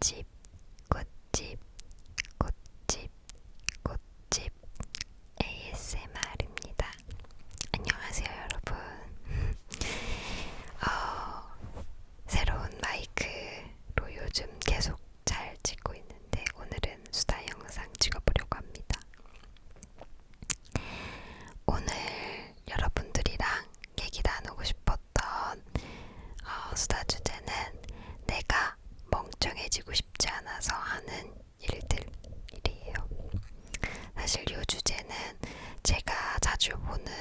꽃집, 꽃집, 꽃집, 꽃집 ASMR입니다. 안녕하세요, 여러분. 새로운 마이크로 요즘 계속 잘 찍고 있는데 오늘은 수다 영상 찍어보려고 합니다. 오늘 여러분들이랑 얘기 나누고 싶었던 수다 주제는 내가 멍청해지고 싶지 않아서 하는 일들이에요. 사실 이 주제는 제가 자주 보는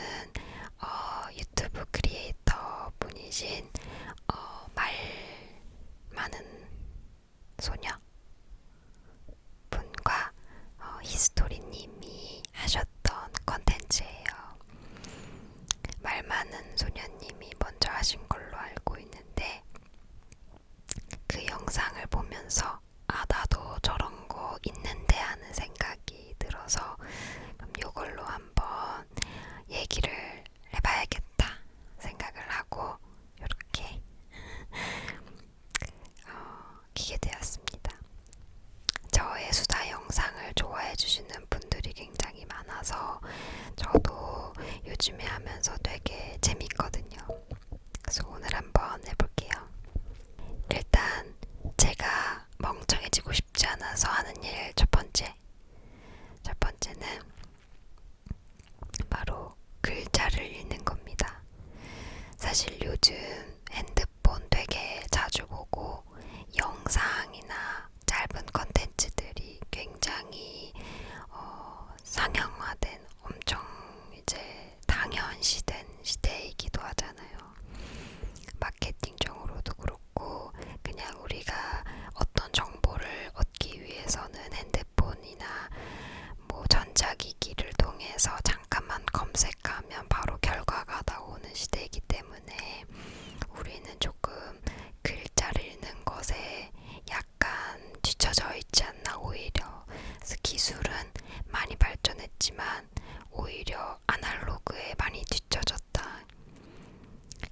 유튜브 크리에이터 분이신 말 많은 소녀 분과 히스토리님이 하셨던 컨텐츠예요. 말 많은 소녀님이 먼저 하신 걸로 알고 있는데 그 영상을 보면서 나도 저런 거 있는데 하는 생각이 들어서 그럼 이걸로 한번 얘기를 해봐야겠다 생각을 하고 이렇게 키게 되었습니다. 저의 수다 영상을 좋아해 주시는 분들이 굉장히 많아서 저도 요즘에 하면서 되게 재밌거든요. 그래서 오늘 한번 해볼게요. 일단 제가 멍청해지고 싶지 않아서 하는 일 첫 번째는 바로 글자를 읽는 겁니다. 사실 요즘 핸드폰 되게 자주 보고 영상이나 짧은 컨텐츠들이 굉장히 상형화된 엄청 이제 당연시된 시대이기도 하잖아요. 마케팅적으로도 그렇고 그냥 우리가 어떤 정보를 얻기 위해서는 핸드폰이나 뭐 전자기기를 통해서 잠깐만 검색하면 바로 결과가 나오는 시대이기 때문에 우리는 조금 글자를 읽는 것에 약간 뒤처져 있지 않나 오히려. 그래서 기술은 많이 발전했지만 오히려 아날로그에 많이 뒤처졌다.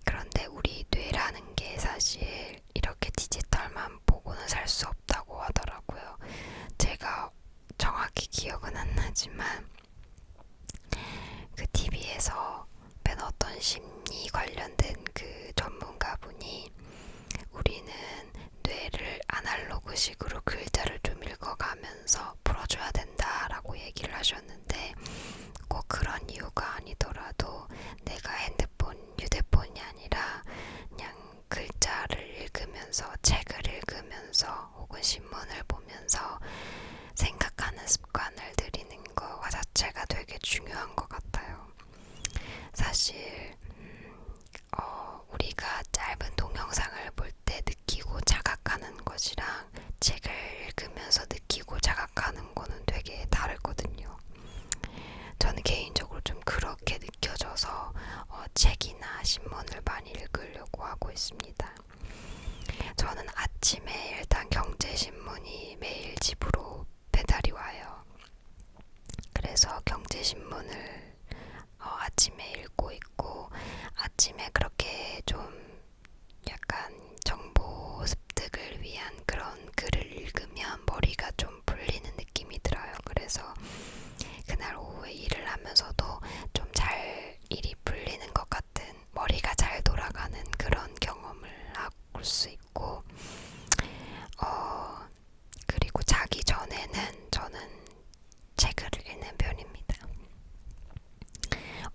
그런데 우리 뇌라는 게 사실 이렇게 디지털만 보고는 살 수 없다고 하더라고요. 제가 정확히 기억은 안 나지만 그 TV에서 뵌 어떤 심리 관련된 그 전문가분이 우리는 뇌를 아날로그식으로 글자를 좀 읽어가면서 풀어줘야 된다라고 얘기를 하셨는데 꼭 그런 이유가 아니더라도 내가 휴대폰이 아니라 그냥 글자를 읽으면서 책을 읽으면서 혹은 신문을 보면서 생각하는 습관을 들이는 거 자체가 되게 중요한 것 같아요. 사실 우리가 짧은 동영상을 볼 때 느끼고 자각하는 것이랑 책을 읽으면서 느끼고 자각하는 거는 되게 다르거든요. 저는 개인적으로 좀 그렇게 느껴져서 책이나 신문을 많이 읽으려고 하고 있습니다. 저는 아침에 일단 경제신문이 매일 집으로 배달이 와요. 그래서 경제신문을 아침에 읽고 있고 아침에 그렇게 좀 약간 정보 습득을 위한 그런 글을 읽으면 머리가 좀 풀리는 느낌이 들어요. 그래서 그날 오후에 일을 하면서도 좀 잘 일이 풀리는 것 같은 머리가 잘 돌아가는 그런 경험을 할 수 있고 그리고 자기 전에는 저는 책을 읽는 편입니다.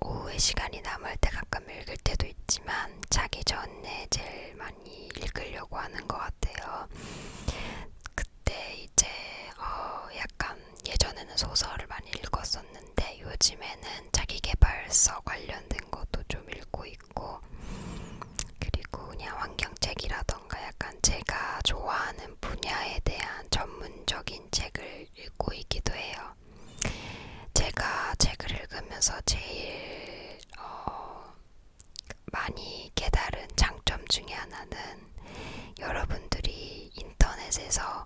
오후에 시간이 남을 때 가끔 읽을 때도 있지만 자기 전에 제일 많이 읽으려고 하는 것 같아요. 그때 이제 약간 예전에는 소설을 많이 읽었었는데 요즘에는 자기계발서 관련된 것도 좀 읽고 있고 그리고 그냥 환경책이라던가 약간 제가 좋아하는 분야에 대한 전문적인 책을 읽고 있기도 해요. 제가 책을 읽으면서 제일 많이 깨달은 장점 중에 하나는 여러분들이 인터넷에서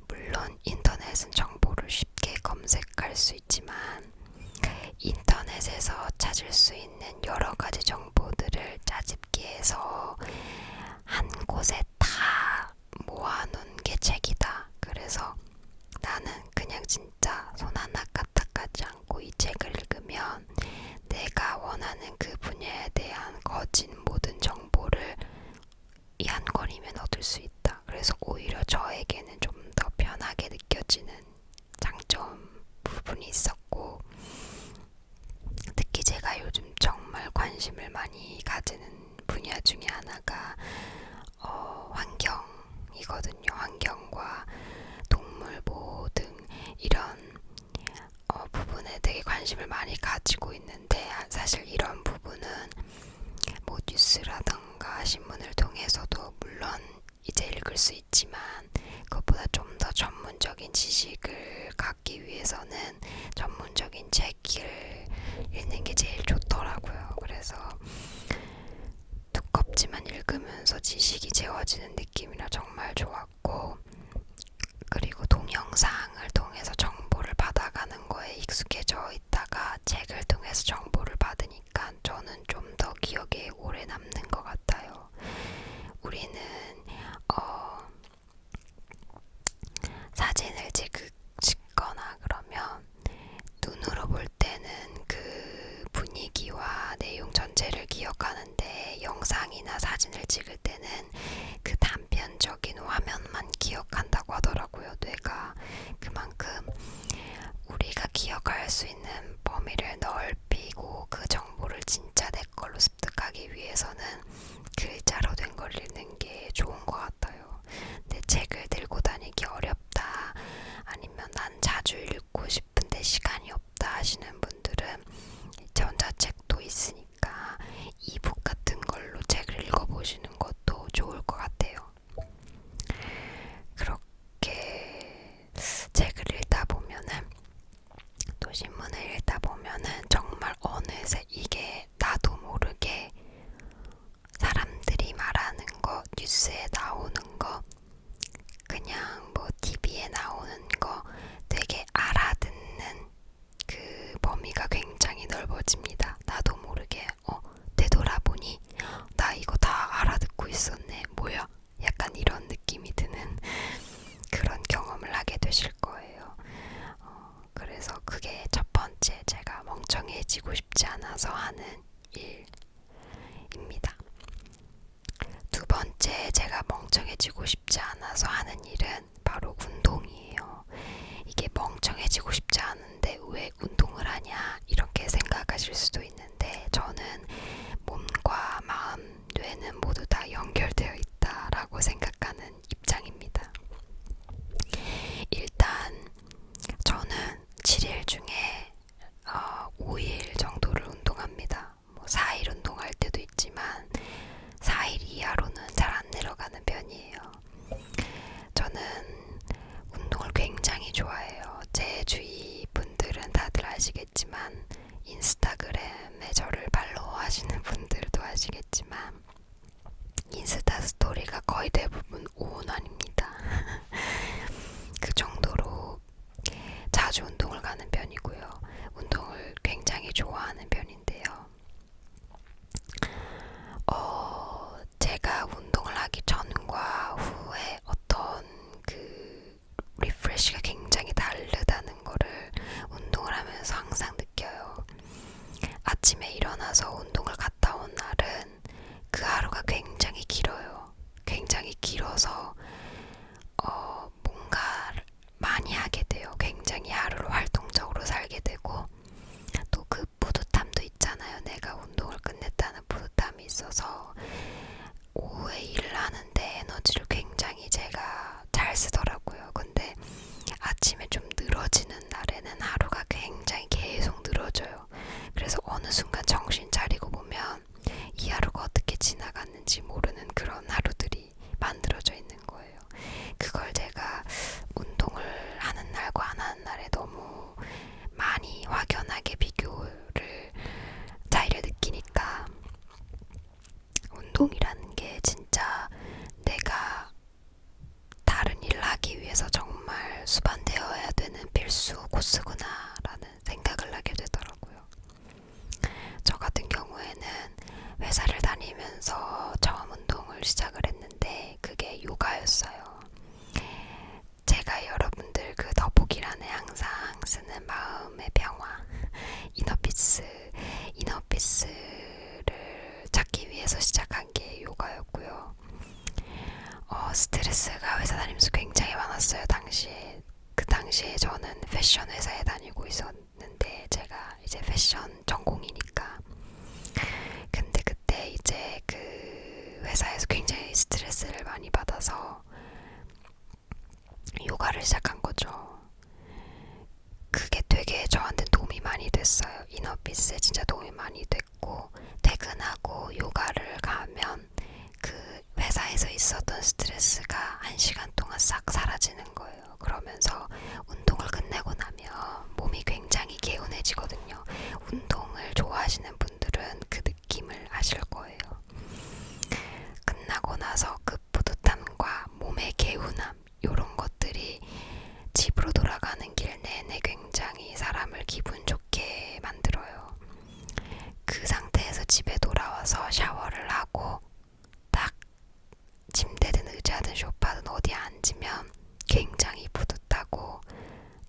물론 인터넷은 정보를 쉽게 검색할 수 있지만 인터넷에서 찾을 수 있는 여러 가지 정보들을 짜집기해서 한 곳에 다 모아놓은 게 책이다. 관심을 많이 가지고 있는데 사실 이런 부분은 뭐 뉴스라던가 신문을 통해서도 물론 이제 읽을 수 있지만 그것보다 좀 더 전문적인 지식을 갖기 위해서는 전문적인 책을 읽는 게 제일 좋더라고요. 그래서 두껍지만 읽으면서 지식이 채워지는 느낌이라 정말 좋았고, 그리고 동영상을 통해서 정보를 받아가는 거에 익숙해져 있다가 책을 통해서 정보를 받으니까 저는 좀 더 기억에 오래 남는 것 같아요. 우리는 사진을 찍거나 그러면 눈으로 볼 때는 그 분위기와 내용 전체를 기억하는데 영상이나 사진을 찍을 때는 그 단편적인 화면만 기억한다고 하더라고요. 뇌가 그만큼 우리가 기억할 수 있는 범위를 넓히고 그 정보를 진짜 내 걸로 습득하기 위해서는 글자로 된 걸 읽는 게 좋은 것 같아요. 근데 책을 들고 다니기 어렵다, 아니면 난 자주 읽고 싶은데 시간이 없다 하시는 분들은 전자책도 있으니까 이북 같은 걸로 책을 읽어보시는 것도 좋을 것 같아요. 그렇게 책을 읽다 보면은, 또 신문을 읽다 보면은 정말 어느새 이게 나도 모르게 사람들이 말하는 거, 뉴스에 나오는 거, 그냥 뭐 TV에 나오는 거 되게 알아듣는 그 범위가 굉장히 넓어집니다. 나도 모르게 되돌아보니 나 이거 다 알아듣고 있었네, 뭐야, 약간 이런 느낌이 드는 그런 경험을 하게 되실 거예요. 그래서 그게 첫 번째, 제가 멍청해지고 싶지 않아서 하는 일입니다. 두 번째, 제가 멍청해지고 싶지 않아서 하는 일은 바로 운동이에요. 이게 멍청해지고 싶지 않은데 왜 운동을 하냐 이렇게 생각하실 수도 있는데, 저는 몸과 마음, 뇌는 모두 다 연결되어 있다라고 생각하는 입장입니다. 일단 저는 7일 중에 5일 정도를 운동합니다. 뭐 4일 운동할 때도 있지만 4일 이하로는 잘 안 내려가는 편이에요. 저는 운동을 굉장히 좋아해요. 제 주위 분들은 다들 아시겠지만, 인스타그램에 저를 팔로우 하시는 분들도 아시겠지만, 인스타 스토리가 거의 대부분 오운환입니다. 그 정도로 자주 운동을 가는 편이고요. 운동을 굉장히 좋아하는 편인데요. 제가 운동을 하기 전과 후에 어떤 그 리프레시가 굉장히 다르다는 거를 운동을 하면서 항상 느껴요. 아침에 일어나서 운동을 갔다 온 날은 그 하루가 굉장히 길어요. 굉장히 길어서 뭔가를 많이 하게 돼요. 굉장히 하루를 활동적으로 살게 되고, 또 그 뿌듯함도 있잖아요. 내가 운동을 끝냈다는 뿌듯함이 있어서 오후에 일을 하는데 에너지를 굉장히 제가 잘 쓰더라고요. 근데 아침에 좀 늘어지는 날에는 하루가 굉장히 계속 늘어져요. 그래서 어느 순간 정신 차리고 보면 이 하루가 어떻게 지나갔는지 모르는 그런 하루들이 만들어져 있는 거예요. 그걸 제가 운동을 하는 날과 안 하는 날에 너무 많이 확연하게 차이를 느끼니까, 운동이라는 게 진짜 내가 다른 일을 하기 위해서 정말 수반되어야 되는 필수 코스구나 라는 생각을 하게 되더라고요. 저 같은 경우에는 회사를 다니면서 처음 운동을 시작을 했는데 그게 요가였어요. 제가 여러분들 그 더보기란에 항상 쓰는 마음의 평화, 이너피스를 찾기 위해서 시작한 게 요가였고요. 스트레스가 회사 다니면서 굉장히 많았어요. 그 당시에 저는 패션 회사에 다니고 있었는데, 제가 이제 패션 전공이니까. 근데 그때 이제 그 회사에서 굉장히 스트레스를 많이 받아서 요가를 시작한 거죠. 그게 되게 저한테 도움이 많이 됐어요. 됐어요. 이너피스에 진짜 도움이 많이 됐고, 퇴근하고 요가를 가면 그 회사에서 있었던 스트레스가 1시간 동안 싹 사라지는 거예요. 그러면서 운동을 끝내고 나면 몸이 굉장히 개운해지거든요. 운동을 좋아하시는 분들은 그 느낌을 아실 거예요. 끝나고 나서 그 뿌듯함과 몸의 개운함, 이런 것들이 집으로 돌아가는 길 내내 굉장히 사람을 기분 좋게 만들어요. 그 상태에서 집에 돌아와서 샤워를 하고 딱 침대든 의자든 소파든 어디에 앉으면 굉장히 뿌듯하고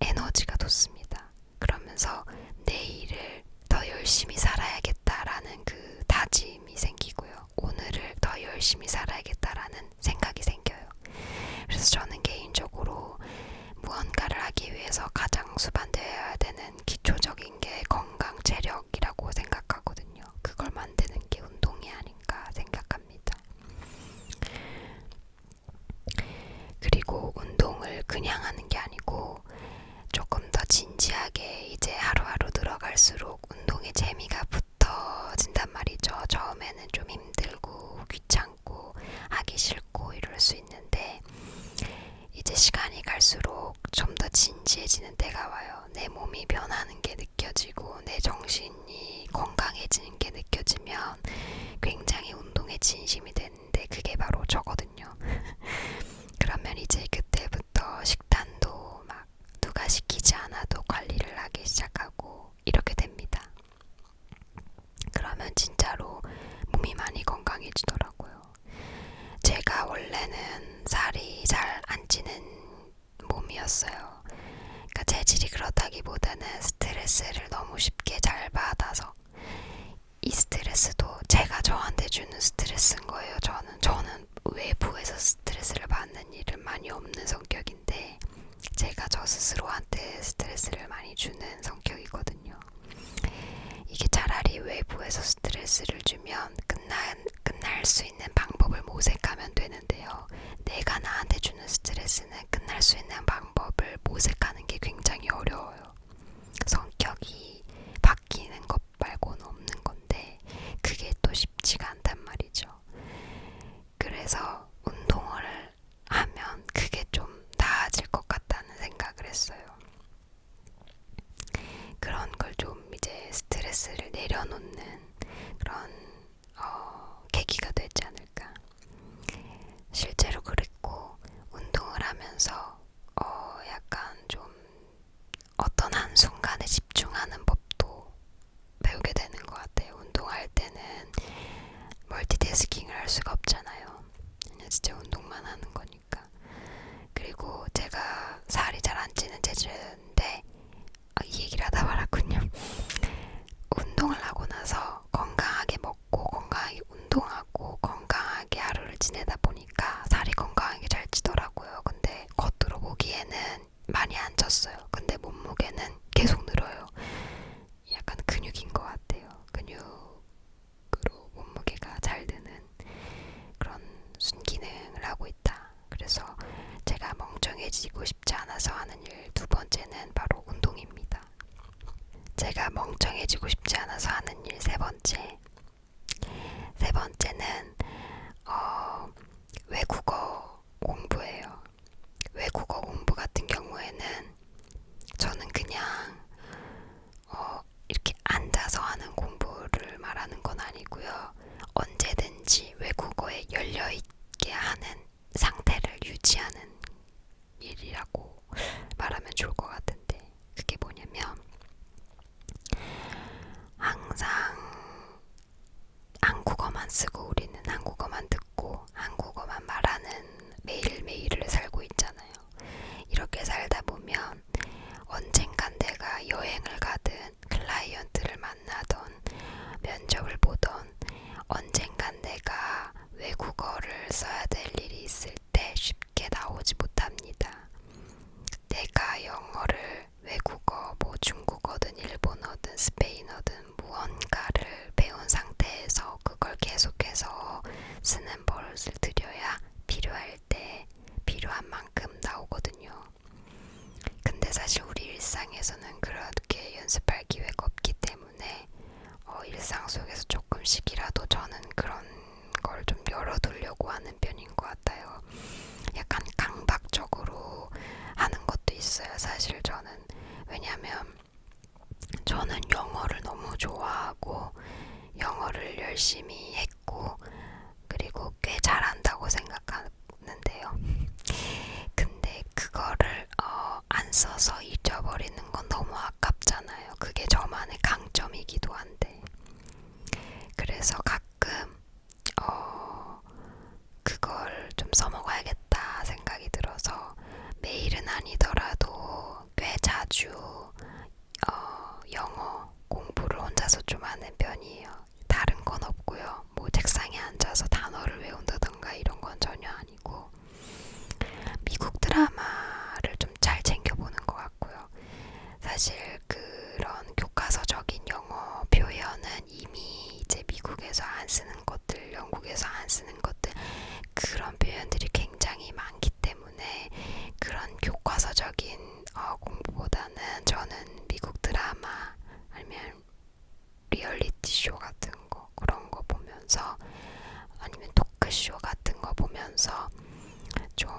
에너지가 돋습니다. 그러면서 내일을 더 열심히 살아야겠다라는 그 다짐이 생기고요. 오늘을 더 열심히 살아야겠다라는 생각이 생겨요. 그래서 저는 개인적으로 무언가를 하기 위해서 가장 수반되어야 되는 기초적인 게 건강, 체력이라고 생각하거든요. 그걸 만드는 게 운동이 아닌가 생각합니다. 그리고 운동을 그냥 하는 게 아니고 조금 더 진지하게 이제 하루하루 들어갈수록 운동의 재미가 붙어진단 말이죠. 처음에는 좀 힘들고 귀찮고 하기 싫고 이럴 수 있는데 이제 시간이 갈수록 좀 더 진지해지는 때가 와요. 내 몸이 변하는 게 느껴지고 내 정신이 건강해지는 게 느껴지면 굉장히 운동에 진심이 되는데 그게 바로 저거든요. 그러면 이제 그때부터 식단도 막 누가 시키지 않아도 관리를 하기 시작하고 이렇게 됩니다. 그러면 진짜로 몸이 많이 건강해지더라고요. 제가 원래는 살이 잘 안 찌는 몸이었어요. 그러니까 체질이 그렇다기보다는 스트레스를 너무 쉽게 잘 받아서 이 스트레스도 제가 저한테 주는 스트레스인 거예요. 저는 외부에서 스트레스를 받는 일은 많이 없는 성격인데 제가 저 스스로한테 스트레스를 많이 주는 성격이거든요. 이게 차라리 외부에서 스트레스를 주면 끝날 수 있는 방법을 모색하면 되는데요. 내가 나한테 주는 스트레스는 끝날 수 있는 방법을 모색하는 게 굉장히 어려워요. 성격이 바뀌는 것 말고는 없는 건데 그게 또 쉽지가 않단 말이죠. 그래서 운동을 하면 그게 좀 나아질 것 같다는 생각을 했어요. 그런 걸 좀 이제 스트레스를 내려놓는 그런 계기가 되지 않을까. 실제로 그랬고 운동을 하면서 약간 좀 어떤 한순간에 집중하는 법도 배우게 되는 것 같아요. 운동할 때는 멀티태스킹을 할 수가 없잖아요. 그냥 진짜 운동만 하는 거니까. 그리고 제가 살이 잘 안 찌는 체질인데 이 얘기를 하다 말았군요. 운동을 하고 나서 건강하게 먹고 건강하게 운동하고 건강하게 하루를 지내다 보니까 살이 건강하게 잘 찌더라고요. 근데 겉으로 보기에는 많이 안 쪘어요. 근데 몸무게는 계속 늘어요. 약간 근육인 것 같아요. 근육으로 몸무게가 잘 드는 그런 순기능을 하고 있다. 그래서 제가 멍청해지고 싶지 않아서 하는 일 두 번째는 바로 운동입니다. 제가 멍청해지고 싶지 않아서 하는 일 세 번째는 외국어 공부예요. 외국어 공부 같은 경우에는 저는 그냥 이렇게 앉아서 하는 공부를 말하는 건 아니고요. 언제든지 외국어에 열려있게 하는 상태를 유지하는 일이라고 말하면 좋을 것 같은데 그게 뭐냐면 항상 한국어만 쓰고 우리는 한국어만 듣고 한국어만 말하는 매일매일을 살고 있잖아요. 이렇게 살다 보면 언젠간 내가 여행을 가든 클라이언트를 만나던 면접을 보던 언젠간 내가 외국어를 써야 될 일이 있을 때 쉽게 나오지 못합니다. 내가 영어를 외국어, 뭐 중국어든 일본어든 스페인어든 무언가를 배운 상태에서 그걸 계속해서 쓰는 버릇을 들여야 필요할 때 필요한 만큼 나오거든요. 근데 사실 우리 일상에서는 그렇게 연습할 기회가 없기 사실 저는. 왜냐면 저는 영어를 너무 좋아하고 영어를 열심히 했고 그리고 꽤 잘한다고 생각하는데요. 근데 그거를 안 써서 잊어버리는 건 너무 아깝잖아요. 그게 저만의 강점이기도 한데. 그래서 가끔 그걸 좀 써먹어야겠다 생각이 들어서 매일은 아니더라도 꽤 자주 영어 공부를 혼자서 좀 하는 편이에요. 다른 건 없고요. 뭐 책상에 앉아서 단어를 외운다던가 이런 건 전혀 아니고 미국 드라마를 좀 잘 챙겨보는 것 같고요. 사실 그런 교과서적인 영어 표현은 이미 이제 미국에서 안 쓰는 것들, 영국에서 안 쓰는 것들, 그런 표현들이 굉장히 많기 때문에 그런 교과서적인 공부보다는 저는 미국 드라마 아니면 리얼리티 쇼 같은 거, 그런 거 보면서 아니면 토크쇼 같은 거 보면서 좀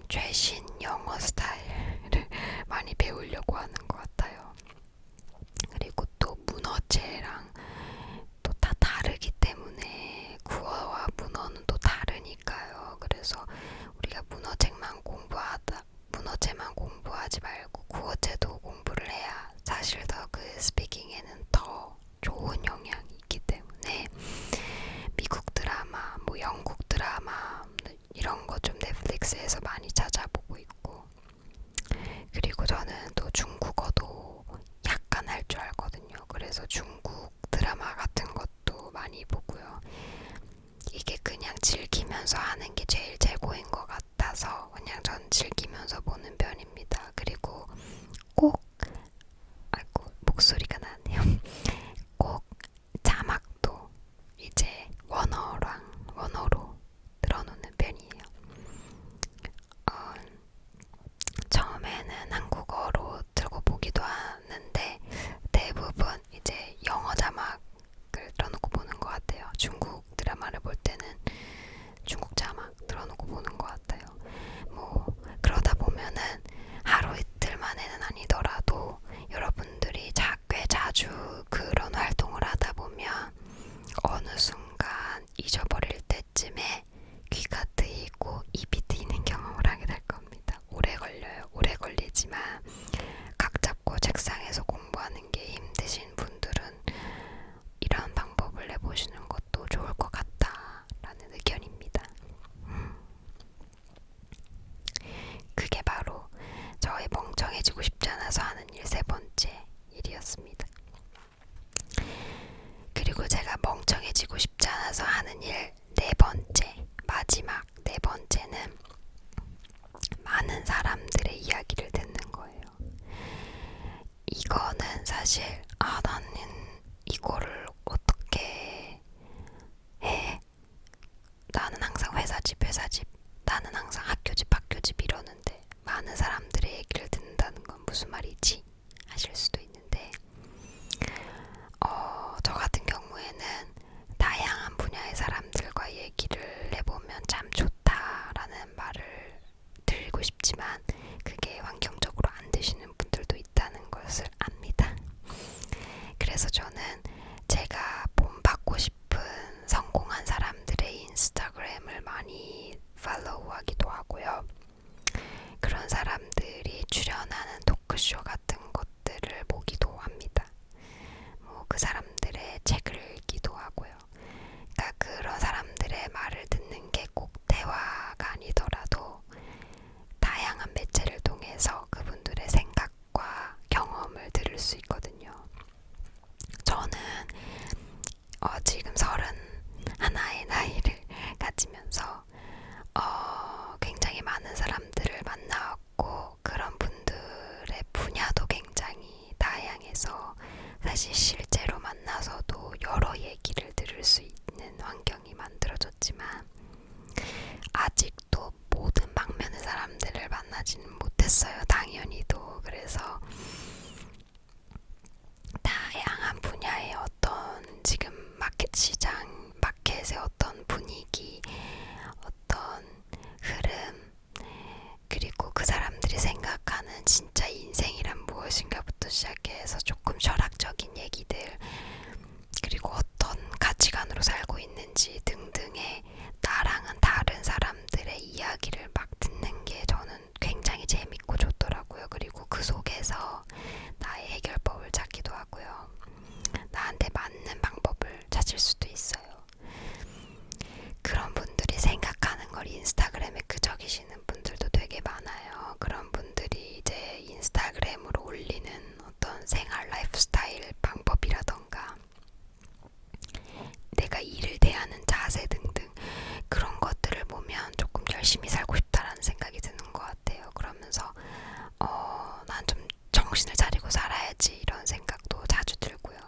최신 영어 스타일을 많이 배우려고 하는 것 같아요. 그리고 또 문어체랑 또 다 다르기 때문에 구어와 문어는 또 다르니까요. 그래서 우리가 문어체만 공부하지 말고 구어체도 공부를 해야 사실 더 그 스피킹에는 더 좋은 영향이 있기 때문에 미국 드라마, 뭐 영국 드라마 이런 거 좀 넷플릭스에서 많이 찾아보고 있고, 그리고 저는 또 중국어도 약간 할 줄 알거든요. 그래서 중국 드라마 같은 것도 많이 보고요. 이게 그냥 즐기면서 하는 게 제일 최고인 것 같아서 그냥 전 즐기면서 보는 편입니다. 그리고 꼭, 아이고 목소리가 나네요. 꼭 자막도 이제 원어로 들어놓는 편이에요. 처음에는 한국어로 들고 보기도 하는데 대부분 이제 영어 자막을 들어놓고 보는 것 같아요. 중국 드라마를 볼 때는 중국 자막 들어놓고 보는 것 같아요. 뭐 그러다 보면은 하루 이틀 만에는 아니더라도 여러분들이 꽤 자주 그런 활동을 하다 보면 어느 순간 잊어버릴 때쯤에 귀가 트이고 입이 트이는 경험을 하게 될 겁니다. 오래 걸려요. 오래 걸리지만 각 잡고 책상에서 공부하는 게 힘드신 분들은 이런 방법을 해보시는 것도 좋을 것 같다라는 의견입니다. 그게 바로 저의 멍청해지고 싶지 않아서 하는 일 세 번째 일이었습니다. 그리고 제가 멍청해지고 싶지 않아서 하는 일 네 번째, 마지막 네 번째는 많은 사람들의 이야기를 듣는 거예요. 이거는 사실 나는 이거를 어떻게 해? 나는 항상 회사집, 나는 항상 학교집 이러는데 많은 사람들의 얘기를 듣는다는 건 무슨 말이지? 하실 수도 있는데 저 같은 경우에는 다양한 분야의 사람들과 얘기를 해보면 참 좋다라는 말을 드리고 싶지만 그게 환경적으로 안 되시는 분들도 있다는 것을 압니다. 그래서 저는 제가 본받고 싶은 성공한 사람들의 인스타그램을 많이 팔로우하기도 하고요. 그런 사람들이 출연하는 토크쇼 같은 것들을 보기도 합니다. 뭐 그 사람들의 책을 읽기도 하고요. 그러니까 그런 사람들의 말을 듣는 게 꼭 대화가 아니더라도 다양한 매체를 통해서 그분들의 생각과 경험을 들을 수 있거든요. 저는 지금 31의 나이를 가지면서 굉장히 많은 사람들을 만나왔고 그런 분들의 분야도 굉장히 다양해서 사실 실제로 만나서도 여러 얘기를 들을 수 있는 환경이 만들어졌지만 아직도 모든 방면의 사람들을 만나지는 못했어요. 당연히도. 그래서 다양한 분야의 어떤 지금 마켓의 어떤 분위기, 어떤 흐름, 그리고 그 사람들이 생각하는 진짜 인생 단계에서 조금 철학적인 얘기들, 그리고 어떤 가치관으로 살고 있는지 등등의 나랑은 다른 사람들의 이야기를 막 듣는 게 저는 굉장히 재밌고 좋더라고요. 그리고 그 속에서 나의 해결법을 찾기도 하고요. 나한테 맞는 방법을 찾을 수도 있어요. 그런 분들이 생각하는 걸 인스타그램에 그적이시는 분들도 되게 많아요. 그런 분들이 이제 인스타그램으로 올리는 어떤 생활 라이프스타일 방법이라던가 내가 일을 대하는 자세 등등 그런 것들을 보면 조금 열심히 살고 싶다라는 생각이 드는 것 같아요. 그러면서 난 좀 정신을 차리고 살아야지 이런 생각도 자주 들고요.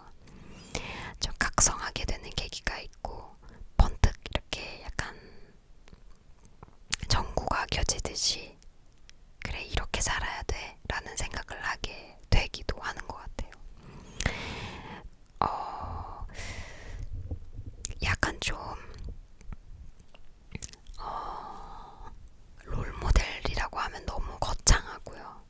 좀 각성하게 되는 계기가 있고 번뜩 이렇게 약간 전구가 켜지듯이 그래 이렇게 살아야 돼 라는 생각을 하게 되기도 하는 것 같아요. 약간 좀 롤모델이라고 하면 너무 거창하고요.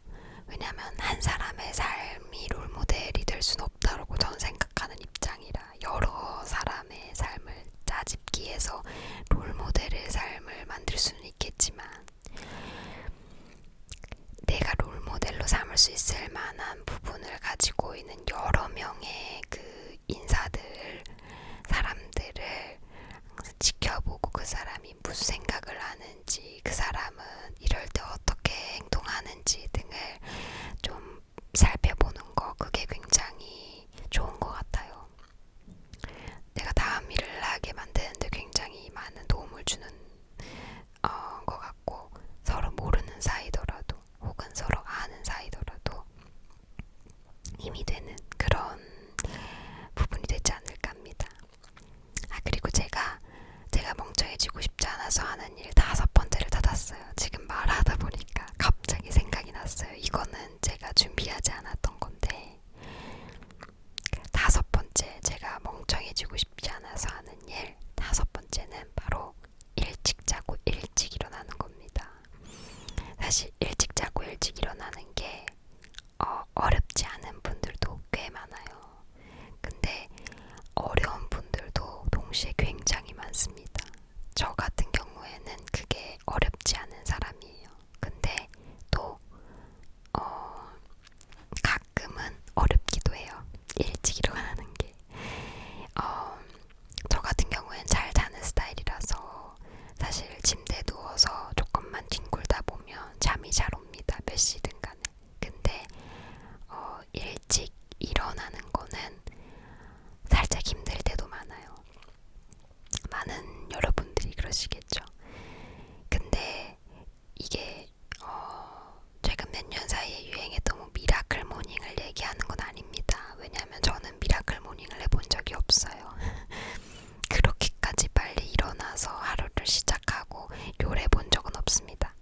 왜냐면 한 사람의 삶이 롤모델이 될 수는 없다고 저는 생각하는 입장이라 여러 사람의 삶을 짜집기해서 롤모델의 삶을 만들 수는 있겠지만 내가 롤모델로 삼을 수 있을 만한 부분을 가지고 있는 여러 명의 그 인사들, 사람들을 항상 지켜보고 그 사람이 무슨 생각을 하는지, 그 사람은 이럴 때 어떻게 행동하는지 등을 좀 살펴보는 거, 그게 굉장히 좋은 것 같아요. 내가 다음 일을 하게 만드는데 굉장히 많은 도움을 주는 것 같고, 서로 모르는 사이더라도 혹은 서로 아는 사이더라도 힘이 되는 그런 부분이 되지 않을까 합니다. 그리고 제가 멍청해지고 싶지 않아서 하는 일 5번째를 닫았어요. 지금 말하다 보니까 갑자기 생각이 났어요. 이거는 제가 준비하지 않았던 건데 5번째 제가 멍청해지고 싶지 않아서 하는 일 5번째는 바로 일찍 자고 일찍 일어나는 겁니다. 사실 일찍 자고 일찍 일어나는 게 어렵지 않은 분들도 꽤 많아요. 근데 어려운 분들도 동시에 굉장히 많습니다. 저 같은 경우에는 그게 어렵지 않은 사람이에요. 근데 또 가끔은 어렵기도 해요. 일찍 일어나는 게. 저 같은 경우엔 잘 자는 스타일이라서 사실 침대에 누워서 조금만 뒹굴다 보면 잠이 잘 옵니다. 몇 시든 간에. 근데 일찍 일어나는 거는 살짝 힘들 때도 많아요. 많은 여러분들이 그러시겠죠. 근데 이게 최근 몇 년 사이에 유행했던 뭐 미라클 모닝을 얘기하는 건 아닙니다. 왜냐하면 저는 미라클 모닝을 해본 적이 없어요. 그렇게까지 빨리 일어나서 하루를 시작하고 요래 본 적은 없습니다.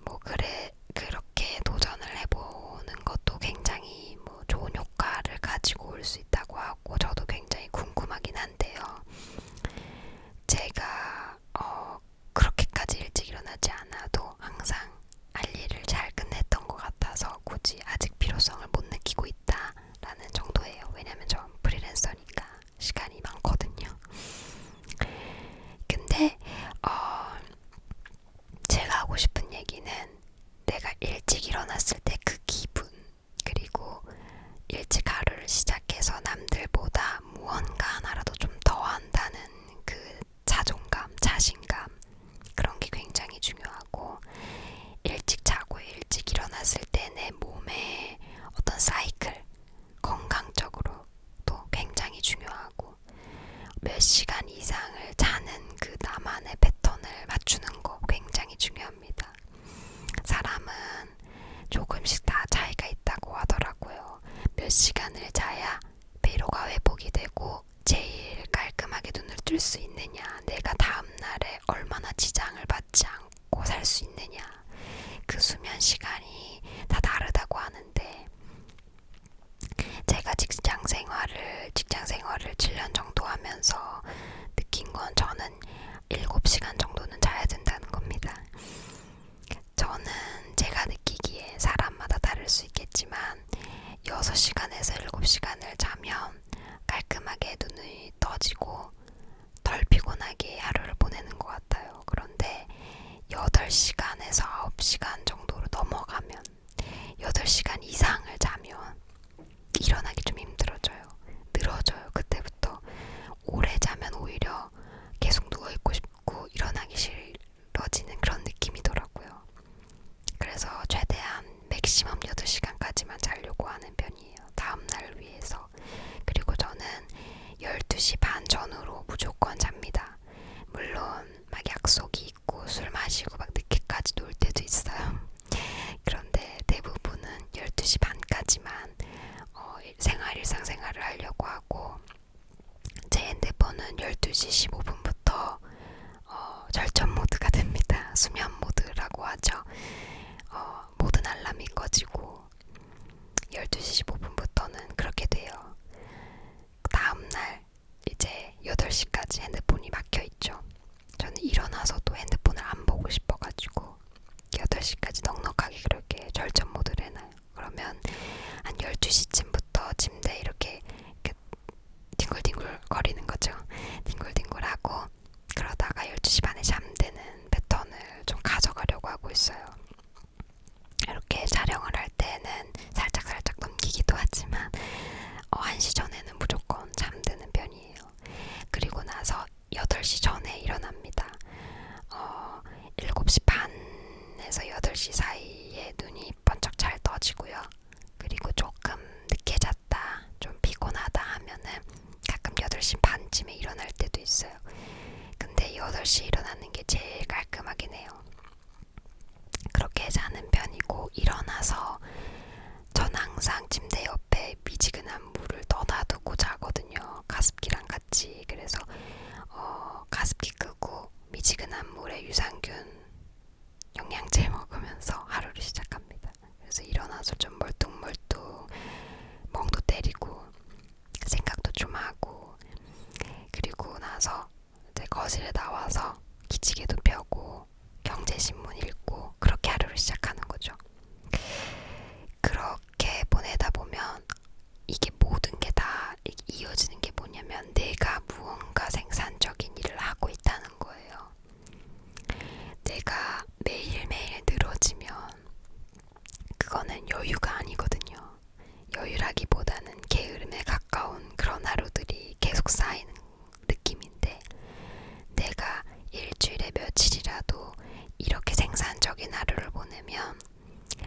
뭐 그렇게 도전을 해보는 것도 굉장히 뭐 좋은 효과를 가지고 올 수 있다고 하고 저도 굉장히 궁금하긴 한데요. 제가 그렇게까지 일찍 일어나지 않아도 항상 할 일을 잘 끝냈던 것 같아서 굳이 아직 필요성을 못 느끼고 있다라는 정도예요. 왜냐면 전 프리랜서니까 시간이 많거든요. 근데 제가 하고 싶은 얘기는 내가 일찍 일어났을 때 그 기분, 그리고 일찍 하루를 시작해서 남들보다 무언가 하나라도 좀 더 한다는 그 자존감, 자신감, 그런 게 굉장히 중요하고, 일찍 자고 일찍 일어났을 때 내 몸의 어떤 사이클, 건강적으로도 굉장히 중요하고, 몇 시간 이상을 자는 그 나만의 패턴을 맞추는 거 굉장히 중요합니다. 사람은 조금씩 다 차이가 있다고 하더라고요. 몇 시간을 자야 피로가 회복이 되고 제일 깔끔하게 눈을 뜰 수 있느냐, 내가 다음날에 얼마나 지장을 받지 않고 살 수 있느냐, 그 수면 시간이 다 다르다고 하는데, 제가 직장 생활을 7년 정도 하면서 느낀 건 저는 7시간 정도는 자야 된다는 겁니다. 저는 제가 느끼기에 사람마다 다를 수 있겠지만 6시간에서 7시간을 자면 깔끔하게 눈이 떠지고 덜 피곤하게 하루를 보내는 것 같아요. 그런데 8시간에서 9시간 정도로 넘어가면 8시간 이상을 자면 일어나기 좀 힘들어져요. 늘어져요. 그때부터 오래 자면 오히려 계속 누워있고 싶고 일어나기 싫어지는 그런 느낌이더라고요. 그래서 최대한 맥시멈 8시간까지만 자려고 하는 편이에요. 다음날 위해서. 그리고 저는 12시 반 전후로 무조건 잡니다. 물론 막 약속이 있고 술 마시고 막 늦게까지 놀 때도 있어요. 그런데 대부분은 12시 반까지만 일상생활을 하려고 하고, 제 핸드폰은 12시 15분부터 절전 모드가 됩니다. 수면 모드라고 하죠. 모든 알람이 꺼지고 12시 15분부터는 그렇게 돼요. 다음날 이제 8시까지 핸드폰이 막혀있죠. 저는 일어나서도 핸드폰을 안 보고 싶어가지고 8시까지 넉넉하게 그렇게 절전 모드를 해놔요. 그러면 한 12시쯤부터 침대에 이렇게 뒹굴뒹굴 거리는 거죠. 뒹굴뒹굴하고 그러다가 12시 반에 잠드는 패턴을 좀 가져가려고 하고 있어요. 이렇게 촬영을 할 때는 살짝살짝 넘기기도 하지만 1시 전에는 무조건 잠드는 편이에요. 그리고 나서 8시 전에 일어납니다. 7시 반에서 8시 사이에 눈이 번쩍 잘 떠지고요. 그리고 조금 늦게 잤다, 좀 피곤하다 하면은 가끔 8시 반쯤에 일어날 때도 있어요. 근데 8시에 일어나는 게 제일 깔끔하긴 해요. 그렇게 자는 편이고, 일어나서 전 항상 침대 옆에 미지근한 물을 떠놔두고 자거든요. 가습기랑 같이. 그래서 가습기 끄고 미지근한 물에 유산균 영양제 먹으면서 하루를 시작합니다. 그래서 일어나서 좀 멀뚱멀뚱 멍도 때리고 생각도 좀 하고, 그리고 나서 이제 거실에 나와서 기지개도 펴고 경제신문 읽고 그렇게 하루를 시작하는 거죠. 그렇게 보내다 보면 이게 모든 게 다 이어지는 게 뭐냐면 내가 무언가 생산적인 일을 하고 있다는 거예요. 내가 매일매일 늘어지면 그거는 여유가 아니거든요. 여유라기보다는 게으름에 가까운 그런 하루들이 계속 쌓이는 느낌인데, 내가 일주일에 며칠이라도 이렇게 생산적인 하루를 보내면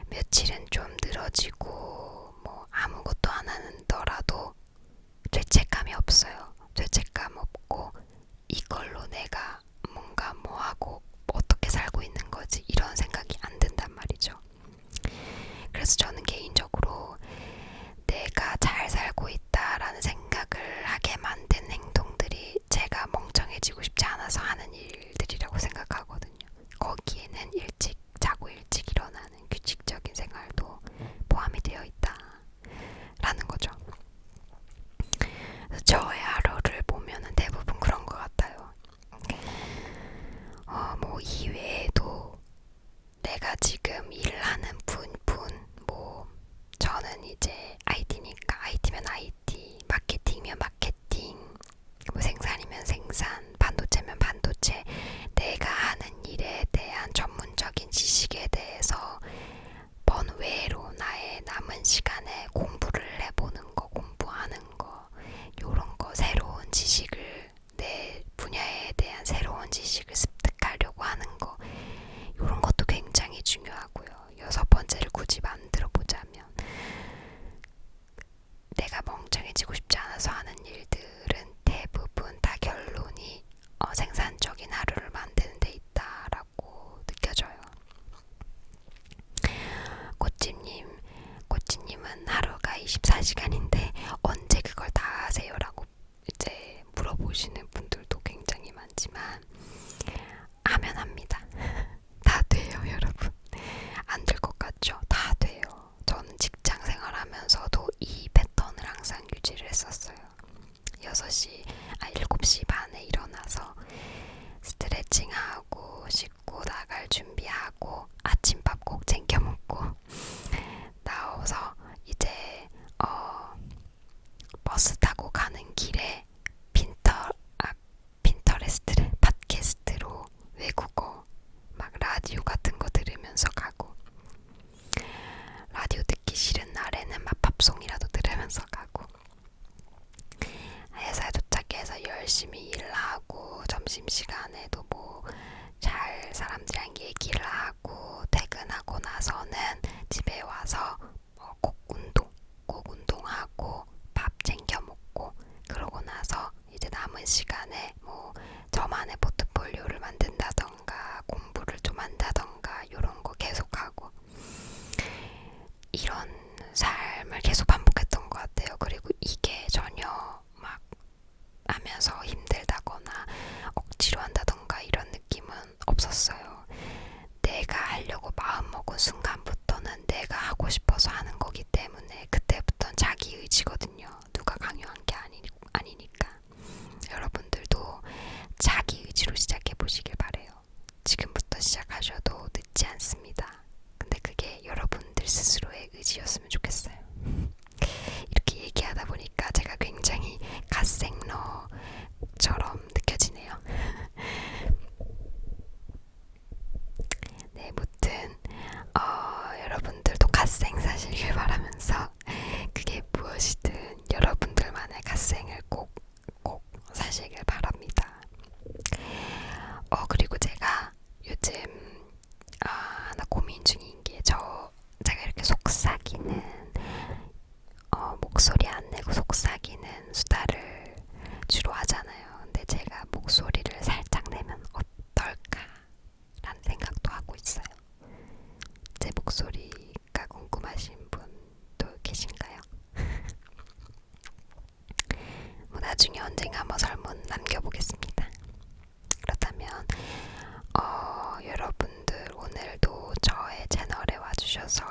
며칠은 좀 늘어지고 뭐 아무것도 안 하더라도 죄책감이 없어요. 죄책감 없고 이걸로 내가 뭔가 뭐하고 어떻게 살고 있는 거지 이런 생각이 안 든단 말이죠. 그래서 저는 개인적으로 내가 잘 살고 있다라는 생각을 하게 만든 행동들이 제가 멍청해지고 싶지 않아서 하는 일들이라고 생각하거든요. 거기에는 일찍 자고 일찍 일어나는 규칙적인 생활도 포함이 되어 있다라는 거죠. 저의 하루를 보면은 대부분 그런 것 같아요. 뭐 이외에도 내가 지금 일하는 분분, 뭐 저는 이제 IT니까 IT면 IT, 마케팅이면 마케팅, 뭐 생산이면 생산, 반도체면 반도체, 내가 하는 일에 대한 전문적인 지식에 대해서 번외로 나의 남은 시간에 공부를 해보는 거, 공부하는 거, 요런 거, 새로운 지식을, 내 분야에 대한 새로운 지식을 습득하려고 하는 거, 요런 것도 굉장히 중요하고요. 6번째를 굳이 만들어 보자면, 내가 멍청해지고 싶지 않아서 하는 일들은 대부분 다 결론이 생산적인 하루를 만드는 데 있다라고 느껴져요. 꽃집님은 하루가 24시간인데 언제 그걸 다 하세요? 라고 이제 물어보시는 분들도 굉장히 많지만, 하면 합니다. 다 돼요, 여러분. 안 될 것 같죠? 다 돼요. 저는 직장 생활하면서도 이 패턴을 항상 유지를 했었어요. 7시 반에 일어나서 스트레칭하고 씻고 나갈 준비하고 아침밥 꼭 챙겨 먹고 나와서 이제 스스로의 의지였으면 좋겠어요. 이렇게 얘기하다 보니까 제가 굉장히 갓생러처럼 느껴지네요. 네, 무튼 여러분들도 갓생 사시길 바라면서 그게 무엇이든 여러분들만의 갓생을 꼭 사시길 바랍니다. 그리고 제가 요즘 하나 고민 중인 게 제가 이렇게 속삭이는 목소리 안 내고 속삭이는 수다를 주로 하잖아요. 근데 제가 목소리를 살짝 내면 어떨까라는 생각도 하고 있어요. 제 목소리가 궁금하신 분도 계신가요? 뭐 나중에 언젠가 한번 설문 남겨보겠습니다. 그렇다면 여러분들 오늘도 저의 채널에 와주셔서